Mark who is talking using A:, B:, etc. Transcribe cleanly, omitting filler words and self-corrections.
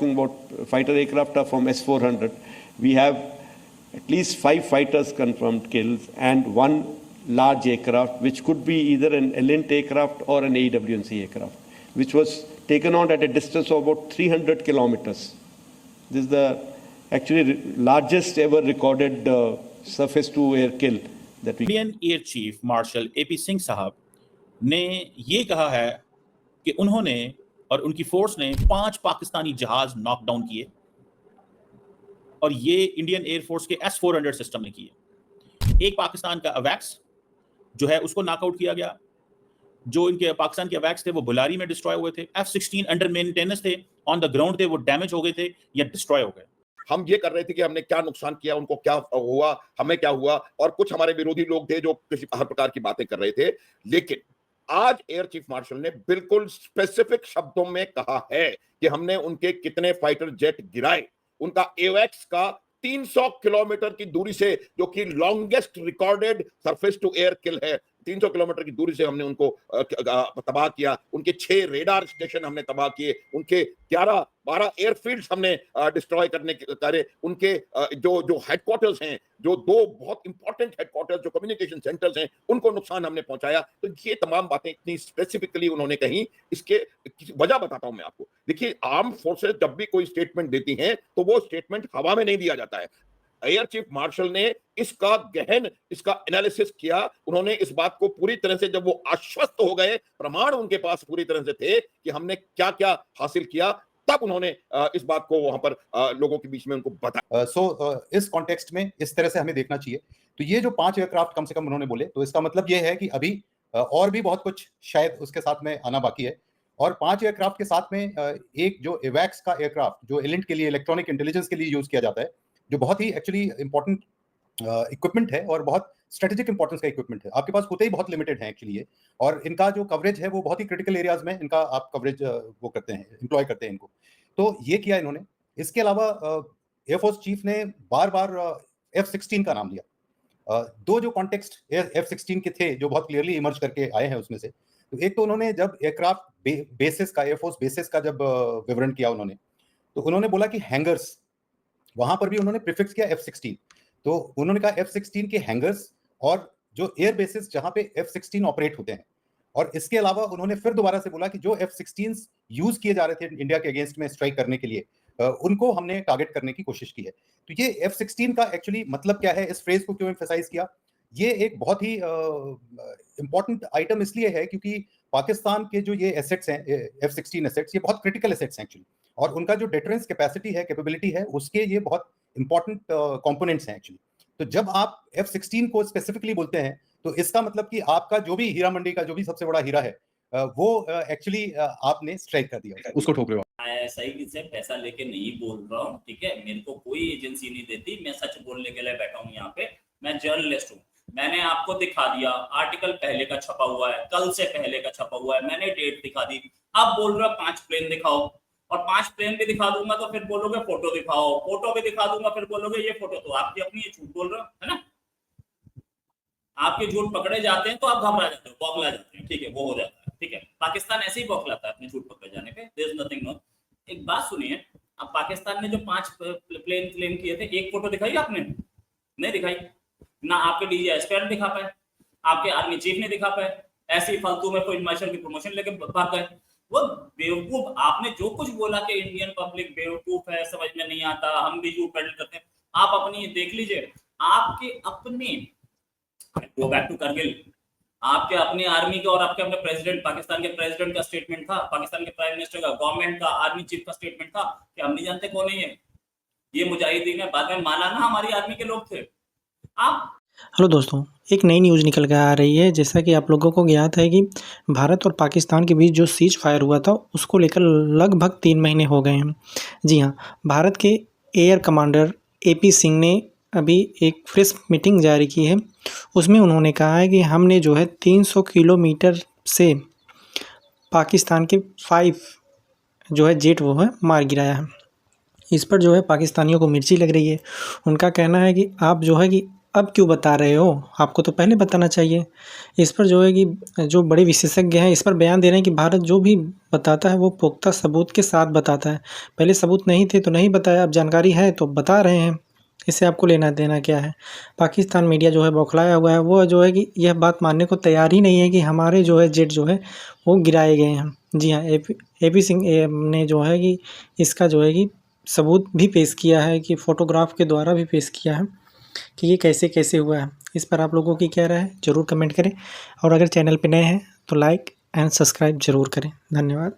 A: talking about fighter aircraft are from S-400. We have at least 5 fighters confirmed kills and 1 large aircraft, which could be either an Elint aircraft or an AWNC aircraft, which was taken on at a distance of about 300 kilometers. This is the actually largest ever recorded surface-to-air kill that we.
B: Indian air chief marshal AP Singh साहब ने ये कहा है कि उन्होंने और उनकी force ने 5 पाकिस्तानी जहाज नॉकडाउन किए और ये इंडियन एयरफोर्स के S-400 सिस्टम ने किए। एक पाकिस्तान का अवैक्स जो है उसको नॉकआउट किया गया। जो इनके पाकिस्तान के अवैक्स थे वो बुलारी में डिस्ट्रॉय हुए थे। F-16 अंडर मेंटेनेंस थे, ऑन द ग्राउंड थे, वो डैमेज हो गए थे या डिस्ट्रॉय हो गए।
C: हम ये कर रहे थे कि हमने क्या नुकसान किया, उनको क्या हुआ, हमें क्या हुआ, और कुछ हमारे विरोधी लोग थे जो किसी हर प्रकार की बातें कर रहे थे। लेकिन आज एयर चीफ मार्शल ने बिल्कुल स्पेसिफिक शब्दों में कहा है कि हमने उनके कितने फाइटर जेट गिराए। उनका एवैक्स का 300 किलोमीटर की दूरी से, जो कि longest recorded surface to air kill है, 300 किलोमीटर की दूरी से हमने उनको तबाह किया। उनके 6 रेडार स्टेशन हमने तबाह किए, उनके 11-12 एयरफील्ड्स हमने डिस्ट्रॉय करने करे, उनके जो हेडक्वार्टर्स हैं, जो 2 बहुत इंपॉर्टेंट हेडक्वार्टर्स, जो कम्युनिकेशन सेंटर्स हैं, उनको नुकसान हमने पहुंचाया। तो ये तमाम बातें इतनी स्पेसिफिकली उन्होंने कही। इसके वजह बताता हूं मैं आपको। देखिए, आर्म फोर्सेस जब भी कोई स्टेटमेंट देती हैं तो वो स्टेटमेंट हवा में नहीं दिया जाता है। एयर चीफ मार्शल ने इसका गहन एनालिसिस किया। उन्होंने इस बात को पूरी तरह से, जब वो आश्वस्त हो गए, प्रमाण उनके पास पूरी तरह से थे कि हमने क्या क्या हासिल किया, तब उन्होंने इस बात को वहां पर लोगों के बीच में उनको बताया।
D: इस कॉन्टेक्स्ट में इस तरह से हमें देखना चाहिए। तो ये जो 5 एयरक्राफ्ट कम से कम उन्होंने बोले, तो इसका मतलब ये है कि अभी और भी बहुत कुछ शायद उसके साथ में आना बाकी है। और 5 एयरक्राफ्ट के साथ में एक जो एवैक्स का एयरक्राफ्ट, जो एलिंट के लिए, इलेक्ट्रॉनिक इंटेलिजेंस के लिए यूज किया जाता है, जो बहुत ही एक्चुअली इंपॉर्टेंट इक्विपमेंट है और बहुत स्ट्रेटेजिक इंपॉर्टेंस का इक्विपमेंट है। आपके पास होते ही बहुत लिमिटेड है एक्चुअली ये, और इनका जो कवरेज है वो बहुत ही क्रिटिकल एरियाज में इनका आप कवरेज वो करते हैं, एम्प्लॉय करते हैं इनको। तो ये किया इन्होंने। इसके अलावा एयरफोर्स चीफ ने बार बार F-16 का नाम लिया। 2 जो कॉन्टेक्स्ट F-16 के थे जो बहुत क्लियरली इमर्ज करके आए हैं उसमें से, तो एक तो उन्होंने जब एयरक्राफ्ट बेसिस का, एयरफोर्स बेसिस का जब विवरण किया उन्होंने, तो उन्होंने बोला कि हैंगर्स, वहां पर भी उन्होंने प्रीफिक्स किया F-16। तो उन्होंने कहा F-16 के हैंगर्स और जो एयर बेसिस जहां पे F-16 ऑपरेट होते हैं। और इसके अलावा उन्होंने फिर दोबारा से बोला कि जो F-16 यूज किए जा रहे थे इंडिया के अगेंस्ट में स्ट्राइक करने के लिए, उनको हमने टारगेट करने की कोशिश की है। तो ये F-16 का एक्चुअली मतलब क्या है, इस फ्रेज को क्यों एम्फसाइज किया? ये एक बहुत ही इंपॉर्टेंट आइटम इसलिए है क्योंकि पाकिस्तान के जो ये एसेट्स हैं, F-16 एसेट्स, ये बहुत क्रिटिकल एसेट्स हैं एक्चुअली, और उनका जो डिफरेंस कैपेसिटी है, कैपेबिलिटी है, उसके ये बहुत इंपॉर्टेंट कंपोनेंट्स हैं एक्चुअली। तो जब आप F-16 को स्पेसिफिकली बोलते हैं, तो इसका मतलब कि आपका जो भी हीरा मंडी का जो भी सबसे बड़ा हीरा है, वो एक्चुअली आपने स्ट्राइक कर दिया, उसको ठोक रहे हो।
E: सही से पैसा लेके नहीं बोल रहा हूँ, ठीक है? मेरे को कोई एजेंसी नहीं देती, मैं सच बोलने के लिए बैठा हूँ यहाँ पे। मैं जर्नलिस्ट हूँ। मैंने आपको दिखा दिया, आर्टिकल पहले का छपा हुआ है, कल से पहले का छपा हुआ है, मैंने डेट दिखा दी। आप बोल रहे हो 5 प्लेन दिखाओ, और 5 प्लेन भी दिखा दूंगा तो फिर बोलोगे फोटो दिखाओ, फोटो भी दिखा दूंगा फिर बोलोगे ये फोटो। तो आपकी अपनी झूठ बोल रहे हो, है ना? आपके झूठ पकड़े जाते हैं तो आप घबरा जाते हो, बौखला जाते हैं, ठीक है? वो हो जाता है, ठीक है? पाकिस्तान ऐसे ही बौखलाता है अपने झूठ पकड़े जाने पे। There is nothing no. एक बात सुनिए, अब पाकिस्तान ने जो 5 प्लेन क्लेम किए थे, एक फोटो दिखाई आपने? नहीं दिखाई ना। आपके डीजीएसपी दिखा पाए, आपके आर्मी चीफ ने दिखा पाए। ऐसे ही फालतू में कोई मार्शल की प्रमोशन लेके भाग गए। वो बेवकूफ, आपने जो कुछ बोला कि इंडियन पब्लिक बेवकूफ है, समझ में नहीं आता, हम भी झूठ पेडल करते हैं। आप अपनी देख लीजिए, आपके अपने, गो बैक टू करगिल, आपके अपने आर्मी का और आपके अपने प्रेसिडेंट, पाकिस्तान के प्रेसिडेंट का स्टेटमेंट था, पाकिस्तान के प्राइम मिनिस्टर का, गवर्नमेंट का, आर्मी चीफ का स्टेटमेंट था कि हम नहीं जानते कौन है ये मुजाहिदीन है। बाद में माना ना हमारी आर्मी के लोग थे। आप
F: हेलो दोस्तों, एक नई न्यूज़ निकल कर आ रही है। जैसा कि आप लोगों को ज्ञात है कि भारत और पाकिस्तान के बीच जो सीज फायर हुआ था, उसको लेकर लगभग 3 महीने हो गए हैं। जी हाँ, भारत के एयर कमांडर एपी सिंह ने अभी एक प्रेस मीटिंग जारी की है। उसमें उन्होंने कहा है कि हमने जो है 300 किलोमीटर से पाकिस्तान के 5 जो है जेट वो है मार गिराया है। इस पर जो है पाकिस्तानियों को मिर्ची लग रही है। उनका कहना है कि आप जो है कि अब क्यों बता रहे हो? आपको तो पहले बताना चाहिए। इस पर जो है कि जो बड़े विशेषज्ञ हैं इस पर बयान दे रहे हैं कि भारत जो भी बताता है वो पुख्ता सबूत के साथ बताता है। पहले सबूत नहीं थे तो नहीं बताया, अब जानकारी है तो बता रहे हैं। इससे आपको लेना देना क्या है? पाकिस्तान मीडिया जो है बौखलाया हुआ है, वो जो है कि यह बात मानने को तैयार ही नहीं है कि हमारे जो है जेट जो है वो गिराए गए हैं। जी हाँ, AP सिंह ने जो है कि इसका जो है कि सबूत भी पेश किया है कि फ़ोटोग्राफ के द्वारा भी पेश किया है कि ये कैसे हुआ है। इस पर आप लोगों की क्या राय है ज़रूर कमेंट करें, और अगर चैनल पे नए हैं तो लाइक एंड सब्सक्राइब ज़रूर करें। धन्यवाद।